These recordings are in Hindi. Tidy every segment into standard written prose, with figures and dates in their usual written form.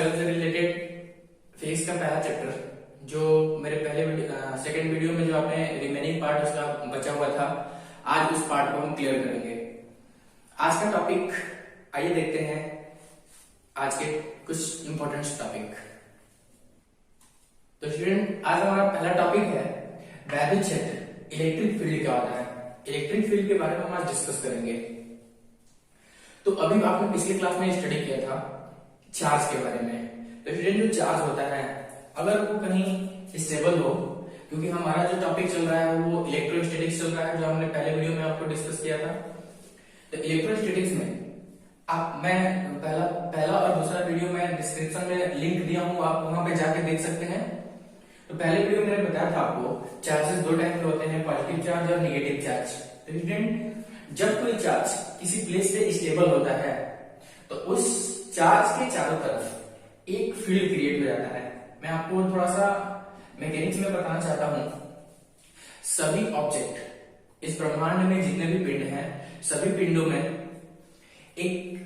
सेल्फ से रिलेटेड फिजिक्स का पहला चैप्टर जो मेरे पहले सेकंड वीडियो में जो आपने रिमेनिंग पार्ट उसका बचा हुआ था, आज उस पार्ट को हम क्लियर करेंगे। आज का टॉपिक आइए देखते हैं, आज के कुछ इंपॉर्टेंट टॉपिक। तो स्टूडेंट, आज हमारा पहला टॉपिक है वैद्युत क्षेत्र। इलेक्ट्रिक फील्ड क्या होता है, इलेक्ट्रिक फील्ड के बारे में हम आज डिस्कस करेंगे। तो अभी आपने पिछले क्लास में स्टडी किया था चार्ज के बारे में। तो स्टूडेंट, जो चार्ज होता है अगर वो कहीं स्टेबल हो, क्योंकि हमारा जो टॉपिक चल रहा है वो इलेक्ट्रोस्टैटिक्स चल रहा है, जो हमने पहले वीडियो में आपको डिस्कस किया था। तो इलेक्ट्रोस्टैटिक्स में मैं पहला और दूसरा वीडियो में डिस्क्रिप्शन में लिंक दिया हूं, आप वहां पे जाके देख सकते हैं। तो पहले वीडियो में मैंने बताया था आपको चार्जेस दो टाइप के होते हैं, पॉजिटिव चार्ज और नेगेटिव चार्ज। तो स्टूडेंट, जब कोई चार्ज किसी प्लेस पे स्टेबल होता है तो उस चार्ज के चारों तरफ एक फील्ड क्रिएट हो जाता है। मैं आपको थोड़ा सा मैकेनिक्स में बताना चाहता हूं। सभी ऑब्जेक्ट इस ब्रह्मांड में जितने भी पिंड हैं, सभी पिंडों में एक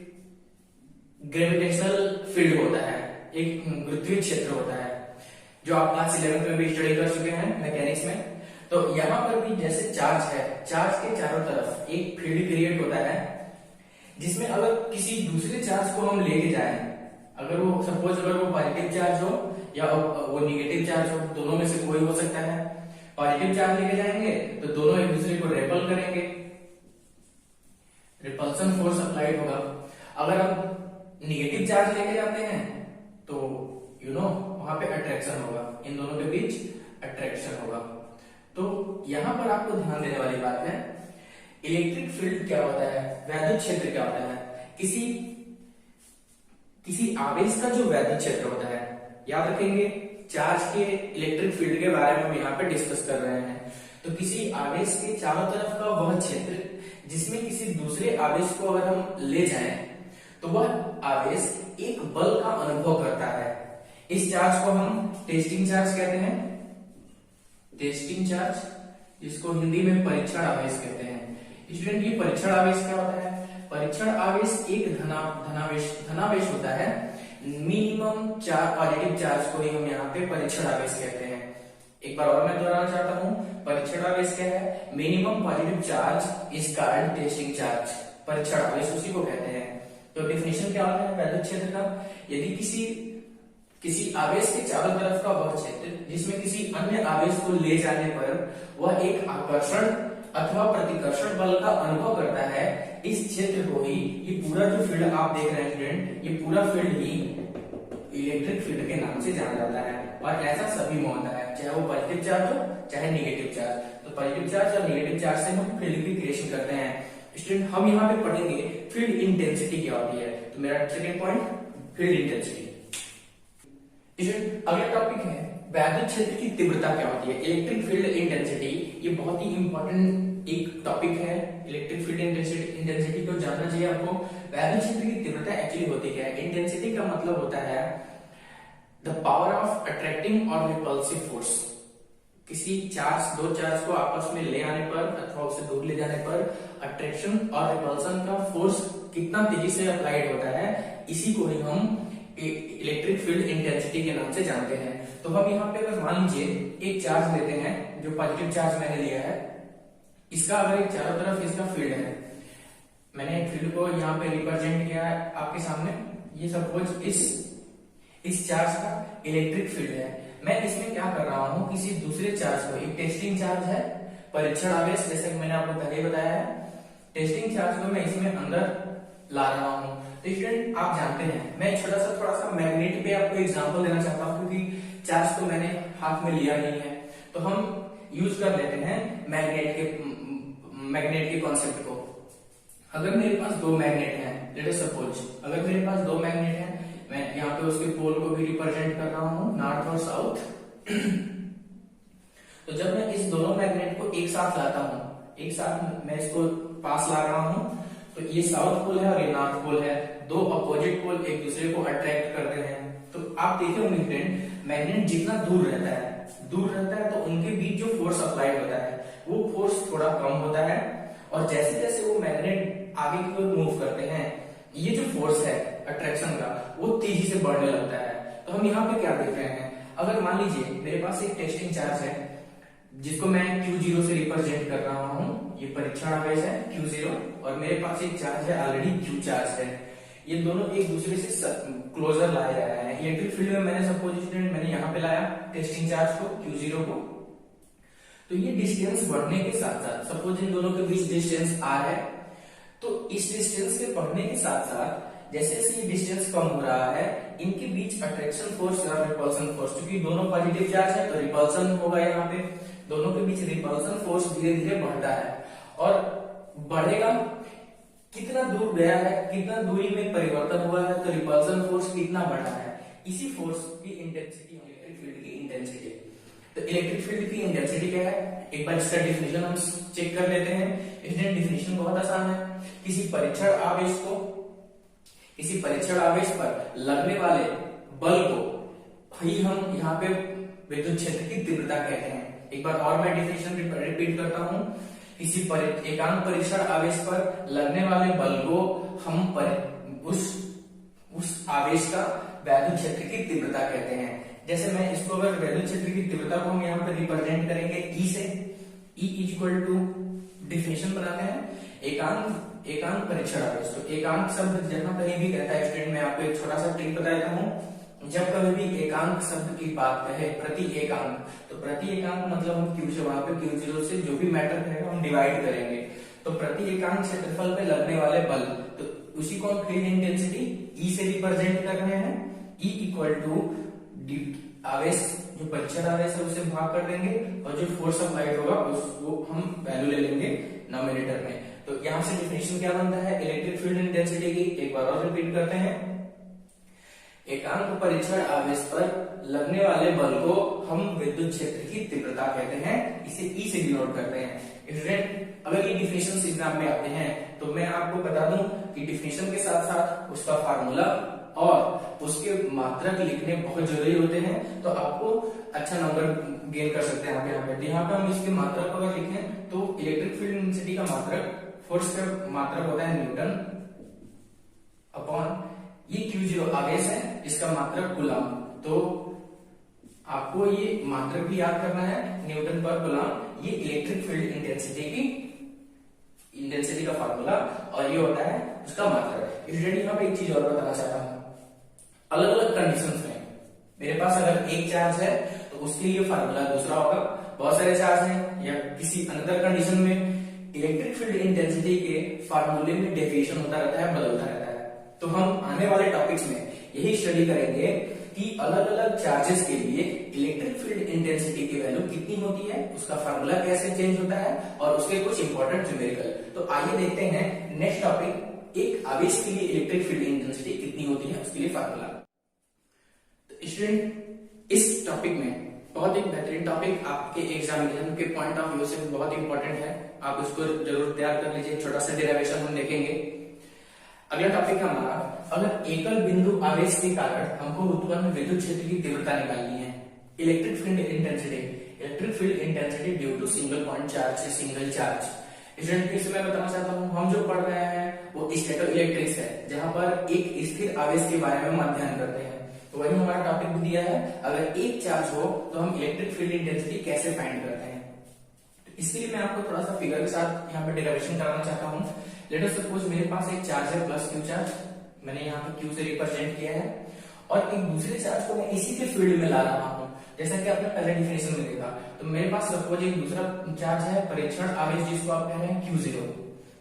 ग्रेविटेशनल फील्ड होता है, एक गुरुत्वीय क्षेत्र होता है, जो आप क्लास 11 में भी स्टडी कर चुके हैं मैकेनिक्स में। तो यहां पर भी जैसे चार्ज है, चार्ज के चारों तरफ एक फील्ड क्रिएट होता है, जिसमें अगर किसी दूसरे चार्ज को हम लेके जाएं, अगर वो सपोज अगर वो पॉजिटिव चार्ज हो या वो निगेटिव चार्ज हो, दोनों में से कोई हो सकता है। पॉजिटिव चार्ज लेके जाएंगे तो दोनों एक दूसरे को रेपल करेंगे, रिपल्सन फोर्स अप्लाइड होगा। अगर हम निगेटिव चार्ज लेके जाते हैं तो वहां पे अट्रैक्शन होगा, इन दोनों के बीच अट्रैक्शन होगा। तो यहां पर आपको ध्यान देने वाली बात है, इलेक्ट्रिक फील्ड क्या होता है, वैद्युत क्षेत्र क्या होता है। किसी आवेश का जो वैद्युत क्षेत्र होता है, याद रखेंगे चार्ज के इलेक्ट्रिक फील्ड के बारे में हम यहाँ पे डिस्कस कर रहे हैं। तो किसी आवेश के चारों तरफ का वह क्षेत्र जिसमें किसी दूसरे आवेश को अगर हम ले जाएं तो वह आवेश एक बल का अनुभव करता है। इस चार्ज को हम टेस्टिंग चार्ज कहते हैं, टेस्टिंग चार्ज, जिसको हिंदी में परीक्षण आवेश कहते हैं। स्टूडेंट, ये परीक्षण आवेश क्या होता है? परीक्षण आवेश एक धनावेश होता है। मिनिमम पॉजिटिव चार्ज को ही हम यहाँ पे परीक्षण आवेश कहते हैं। एक बार और मैं दोहराना चाहता हूँ, परीक्षण आवेश क्या है? Minimum positive charge is called testing charge. परीक्षण आवेश उसी को कहते हैं। तो डेफिनेशन क्या होता है वैद्युत क्षेत्र का? यदि किसी आवेश के चारों तरफ का वह क्षेत्र जिसमें किसी अन्य आवेश को ले जाने पर वह एक आकर्षण अथवा प्रतिकर्षण बल का अनुभव करता है, इस क्षेत्र को ही, ये पूरा जो फील्ड आप देख रहे हैं स्टूडेंट, ये पूरा फील्ड ही इलेक्ट्रिक फील्ड के नाम से जाना जाता है। और ऐसा सभी में होता है, चाहे वो पॉजिटिव चार्ज हो चाहे निगेटिव चार्ज। तो पॉजिटिव चार्ज और निगेटिव चार्ज से हम फील्ड की क्रिएशन करते हैं। स्टूडेंट, हम यहाँ पे पढ़ेंगे फील्ड इंटेंसिटी क्या होती है। तो मेरा सेकेंड पॉइंट, फील्ड इंटेंसिटी। अगला टॉपिक है वैद्युत क्षेत्र की तीव्रता क्या होती है, इलेक्ट्रिक फील्ड इंटेंसिटी। ये बहुत ही इंपॉर्टेंट एक टॉपिक है। इलेक्ट्रिक फील्ड इंटेंसिटी को जानना चाहिए आपको। वैद्युत क्षेत्र की तीव्रता एक्चुअली होती क्या है? इंटेंसिटी का मतलब होता है द पावर ऑफ अट्रैक्टिंग और रिपल्सिव फोर्स। किसी दो चार्ज को आपस में ले आने पर अथवा उससे दूर ले जाने पर अट्रैक्शन और रिपल्सन का फोर्स कितना तेजी से अप्लाइड होता है, इसी को ही हम इलेक्ट्रिक फील्ड इंटेंसिटी के नाम से जानते हैं। तो हम यहाँ पे अगर मान लीजिए एक चार्ज लेते हैं, जो पॉजिटिव चार्ज मैंने लिया है, इसका अगर एक चारों तरफ इसका फील्ड है, मैंने एक फील्ड को यहाँ पे रिप्रेजेंट किया है आपके सामने। ये सपोज इस चार्ज का इलेक्ट्रिक फील्ड है। मैं इसमें क्या कर रहा हूँ, किसी दूसरे चार्ज को, एक टेस्टिंग चार्ज है, परीक्षण आवेश, जैसे कि मैंने आपको पहले बताया है, टेस्टिंग चार्ज को मैं इसमें अंदर ला रहा हूँ। तो स्टूडेंट, आप जानते हैं, मैं थोड़ा सा मैग्नेट पे आपको एग्जांपल देना चाहता हूँ, क्योंकि चार्ज तो मैंने हाथ में लिया नहीं है। तो हम यूज कर लेते हैं मैग्नेट के कॉन्सेप्ट को। अगर मेरे पास दो मैग्नेट हैं, लेट अस सपोज अगर मेरे पास दो मैग्नेट हैं, मैं यहाँ पे उसके पोल को भी रिप्रेजेंट कर रहा हूँ, नॉर्थ और साउथ। तो जब मैं इस दोनों मैग्नेट को एक साथ लाता हूँ, एक साथ मैं इसको पास ला रहा हूँ, तो ये साउथ पोल है और ये नॉर्थ पोल है, दो अपोजिट पोल एक दूसरे को अट्रैक्ट करते हैं। तो आप देखे होंगे फ्रेंड, मैग्नेट जितना दूर रहता है तो उनके बीच जो फोर्स अप्लाइड होता है वो फोर्स थोड़ा कम होता है, और जैसे जैसे वो मैग्नेट आगे की ओर मूव करते हैं, ये जो फोर्स है अट्रैक्शन का, वो तेजी से बढ़ने लगता है। तो हम यहाँ पे क्या देख रहे हैं, अगर मान लीजिए मेरे पास एक टेस्टिंग चार्ज है जिसको मैं Q0 से रिप्रेजेंट कर रहा हूँ, ये परीक्षण आवेश है Q0, और मेरे पास एक चार्ज है ऑलरेडी Q चार्ज है। ये दोनों एक दूसरे से क्लोजर लाए जा रहे हैं। इलेक्ट्रिक फील्ड में मैंने सपोज स्टूडेंट मैंने यहाँ पे लाया टेस्टिंग चार्ज को Q0 को, तो ये डिस्टेंस बढ़ने के साथ साथ सपोज इन दोनों के बीच डिस्टेंस R है, तो इस डिस्टेंस के बढ़ने के साथ साथ जैसे जैसे ये डिस्टेंस कम हो रहा है, इनके बीच अट्रैक्शन फोर्स और रिपल्सन फोर्स, क्योंकि दोनों पॉजिटिव चार्ज है तो रिपल्सन होगा, यहाँ पे दोनों के बीच रिपल्सन फोर्स धीरे धीरे बढ़ता है और बढ़ेगा। कितना दूर गया है, कितना दूरी में परिवर्तन हुआ है, तो रिपल्सन फोर्स कितना बढ़ा है, इसी फोर्स की इंटेंसिटी इलेक्ट्रिक फील्ड की इंटेंसिटी। तो इलेक्ट्रिक फील्ड की इंटेंसिटी क्या है, एक बार इसका डिफिनेशन हम चेक कर लेते हैं। इसमें डिफिनेशन बहुत आसान है, किसी परीक्षण आवेश पर लगने वाले बल को ही हम यहाँ पे विद्युत क्षेत्र की तीव्रता कहते हैं। एक बार और मैं डिफिनेशन रिपीट करता हूँ, किसी एकांक परीक्षण आवेश पर लगने वाले बल को हम उस आवेश का वैद्युत क्षेत्र की तीव्रता कहते हैं। जैसे मैं इसको अगर वैद्युत क्षेत्र की तीव्रता को हम यहाँ पे रिप्रेजेंट करेंगे E से, E इक्वल टू डिफिनेशन बनाते हैं एकांक परीक्षण आवेश। तो एकांक शब्द जहां कहीं भी कहता है स्टूडेंट, मैं आपको एक छोटा सा ट्रिक बता देता हूँ। जब कभी भी एकांक शब्द की बात कहे, प्रति एकांक, तो प्रति एकांक मतलब हम Q से वहां पे Q0 से जो भी मैटर रहेगा हम डिवाइड करेंगे, तो प्रति एकांक क्षेत्रफल पे लगने वाले बल, तो उसी को हम फील्ड इंटेंसिटी E से रिप्रेजेंट कर रहे हैं। E इक्वल टू आवेश, जो परीक्षण आवेश है उसे भाग कर देंगे और जो फोर्स अप्लाइड होगा उसको हम वैल्यू ले लेंगे नॉमिनेटर में। तो यहां से डिफिनेशन क्या बनता है इलेक्ट्रिक फील्ड इंटेंसिटी की, एक बार और रिपीट करते हैं। एकांक परीक्षण आवेश पर लगने वाले बल को हम विद्युत क्षेत्र की तीव्रता कहते हैं, इसे E से डिनोट करते हैं। स्टूडेंट अगर ये डिफिनेशन एग्जाम में आते हैं तो मैं आपको बता दूं कि डिफिनेशन के साथ साथ उसका फार्मूला और उसके मात्रक लिखने बहुत जरूरी होते हैं, तो आपको अच्छा नंबर गेन कर सकते हैं यहाँ पे। यहाँ पे हम इसके मात्रक अगर लिखें तो इलेक्ट्रिक फील्ड इंटेंसिटी का मात्रक, फोर्स का मात्रक होता है न्यूटन अपॉन ये Q0 आवेश है, इसका मात्रक कूलम। तो आपको ये मात्रक भी याद करना है, न्यूटन पर कूलम, ये इलेक्ट्रिक फील्ड इंटेंसिटी का फार्मूला और ये होता है उसका मात्रक। इसलिए यहाँ पे एक चीज और बताना चाहता हूँ, अलग अलग कंडीशंस में मेरे पास अगर एक चार्ज है तो उसके लिए फार्मूला दूसरा होगा, बहुत सारे चार्ज हैं या किसी अनदर कंडीशन में इलेक्ट्रिक फील्ड इंटेंसिटी के फार्मूले में डेविएशन होता रहता है, बदलता रहता है। तो हम आने वाले टॉपिक्स में यही स्टडी करेंगे कि अलग अलग चार्जेस के लिए इलेक्ट्रिक फील्ड इंटेंसिटी की वैल्यू कितनी होती है, उसका फार्मूला कैसे चेंज होता है और उसके कुछ इंपॉर्टेंट न्यूमेरिकल। तो आइए देखते हैं नेक्स्ट टॉपिक, एक आवेश के लिए इलेक्ट्रिक फील्ड इंटेंसिटी कितनी होती है उसके लिए फार्मूला। तो स्टूडेंट इस टॉपिक में बहुत एक बेहतरीन टॉपिक, आपके एग्जामिनेशन के पॉइंट ऑफ व्यू से बहुत इंपॉर्टेंट है, आप इसको जरूर तैयार कर लीजिए। छोटा सा डेरिवेशन हम देखेंगे। अगला टॉपिक है हमारा, अगर एकल बिंदु आवेश के कारण हमको उत्पन्न विद्युत क्षेत्र की तीव्रता निकालनी है, electric field intensity due to single point charge से सिंगल चार्ज। इसमें मैं बताना चाहता हूँ, हम जो पढ़ रहे हैं वो स्टैटिस्टिक्स है, जहां पर एक स्थिर आवेश के बारे में हम अध्ययन करते हैं। तो वही हमारा टॉपिक भी दिया है, अगर एक चार्ज हो तो हम इलेक्ट्रिक फील्ड इंटेंसिटी कैसे फाइंड करते हैं। तो इसके लिए मैं आपको थोड़ा सा फिगर के साथ यहाँ पे डेरिवेशन कराना चाहता हूँ। लेट अस सपोज मेरे पास एक चार्ज है प्लस Q चार्ज, मैंने यहाँ पे Q से रिप्रेजेंट किया है, और एक दूसरे चार्ज को मैं इसी के फील्ड में ला रहा हूँ, जैसा कि आपने पहले डिफिनेशन में देखा। तो मेरे पास सपोज एक दूसरा चार्ज है परीक्षण आवेश, जिसको आप कह रहे हैं Q0।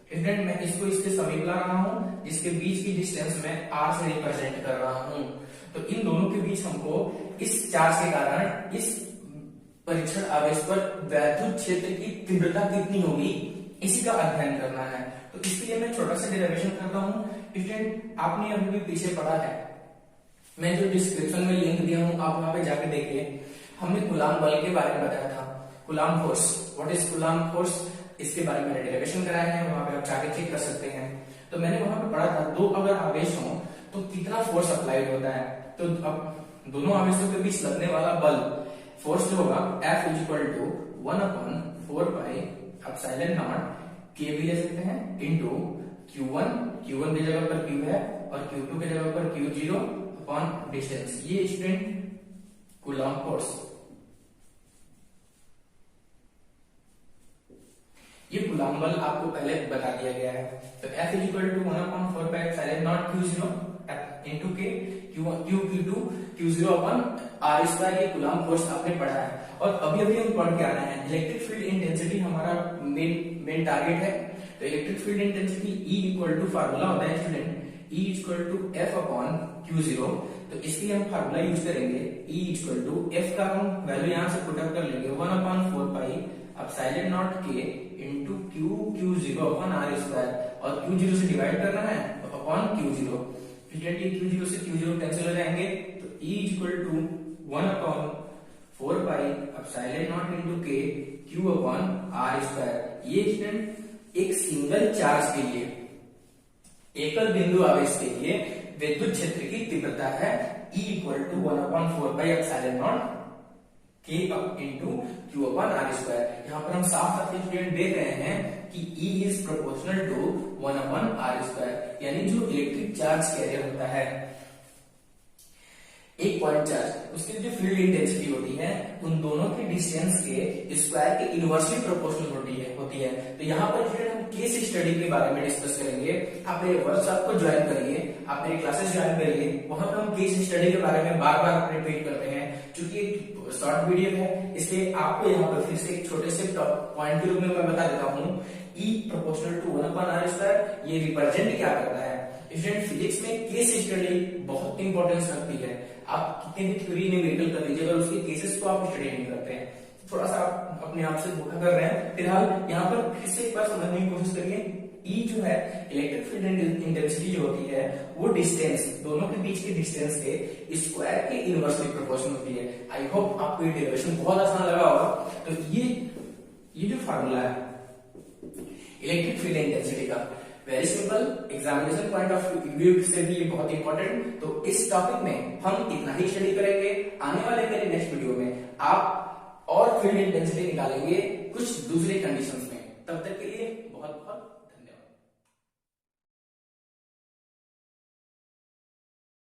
स्टूडेंट मैं इसको इसके समीप ला रहा हूँ, जिसके बीच की डिस्टेंस मैं R से रिप्रेजेंट कर रहा हूँ। तो इन दोनों के बीच हमको इस चार्ज के कारण इस परीक्षण आवेश पर वैद्युत क्षेत्र की तीव्रता कितनी होगी, इसी का अध्ययन करना है। तो इसके लिए मैं छोटा सा डेरिवेशन करता हूँ। स्टूडेंट आपने अभी भी पीछे पढ़ा है, मैं जो डिस्क्रिप्शन में लिंक दिया हूँ आप वहां पे जाके देखिए, हमने कूलाम बल के बारे में बताया था, coulomb force, what is coulomb force, इसके बारे में डेरिवेशन कराया है, वहां पे आप जाके चेक कर सकते हैं। तो मैंने वहां पे पढ़ा था, दो अगर आवेश हो तो कितना फोर्स अप्लाइड होता है। तो अब दोनों आवेशों के बीच लगने वाला बल फोर्स जो होगा F = 1/4πε0 K भी ले सकते हैं इंटू Q1 की जगह पर Q है और Q2 के जगह पर Q0 अपॉन डिस्टेंस। ये स्टूडेंट कूलॉम फोर्स, ये कूलॉम बल आपको पहले बता दिया गया है। तो F is equal to 1/4πε0 Q0 into K Q2 Q0 upon R square, ये कूलॉम फोर्स आपने पढ़ा है। और अभी हम पढ़ के आ रहे हैं इलेक्ट्रिक फील्ड इंटेंसिटी हमारा मेन टारगेट है। तो electric field intensity E equal to formula होता है student, E equal to F upon Q0। तो इसलिए हम फार्मूला यूज करेंगे E इक्वल टू F का हम वैल्यू यहां से पुट अप कर लेंगे 1/4πε0 k into Q0 upon R square, और Q0 से डिवाइड करना है तो अपॉन Q0। Q0 से Q0 कैंसिल हो जाएंगे, तो E equal to 1/4πε0 into k Q upon R square. ये स्टूडेंट एक सिंगल चार्ज के लिए, एकल बिंदु आवेश के लिए विद्युत क्षेत्र की तीव्रता है E equal to 1/4πε0 k into Q upon R square. यहाँ पर हम साफ साफ स्टूडेंट देख रहे हैं कि E is proportional to 1/R square, यानी जो इलेक्ट्रिक चार्ज कैरियर होता है एक पॉइंट चार्ज, उसकी जो फील्ड इंटेंसिटी होती है उन दोनों के डिस्टेंस के स्क्वायर के इनवर्सली प्रोपोर्शनल होती है। तो यहाँ पर स्टूडेंट हम केस स्टडी के बारे में डिस्कस करेंगे। आप मेरे वर्कशॉप को ज्वाइन करिए, आप मेरी क्लासेस ज्वाइन करिए, वहां पर हम केस स्टडी के बारे में बार बार रिपीट करते हैं। क्योंकि एक शॉर्ट वीडियो है, इसलिए आपको यहाँ पर फिर से एक छोटे से पॉइंट के रूप में मैं बता देता हूँ। E proportional to 1/R square ये रिप्रेजेंट क्या करता है। स्टूडेंट फिजिक्स में केस स्टडी बहुत इंपॉर्टेंस रखती है। आप कितने भी थ्योरी न्यूमेरिकल कर लीजिए, अगर उसके केसेस को आप स्टडी नहीं करते हैं, थोड़ा सा आप अपने आप से धोखा कर रहे हैं। फिलहाल यहाँ पर फिर से एक बार समझने की कोशिश करिए। E जो है इलेक्ट्रिक फील्ड इंटेंसिटी जो होती है वो डिस्टेंस, दोनों के बीच के डिस्टेंस के स्क्वायर के इनवर्सली प्रोपोर्शनल होती है। आई होप आपको ये डेरिवेशन बहुत आसान लगा होगा। तो ये जो फार्मूला है इलेक्ट्रिक फील्ड इंटेंसिटी का, very simple, examination point of view से भी ये बहुत इंपॉर्टेंट। तो इस टॉपिक में हम इतना ही स्टडी करेंगे। आने वाले मेरे नेक्स्ट वीडियो में आप और फील्ड इंटेंसिटी निकालेंगे कुछ दूसरे कंडीशंस में। तब तक के लिए बहुत बहुत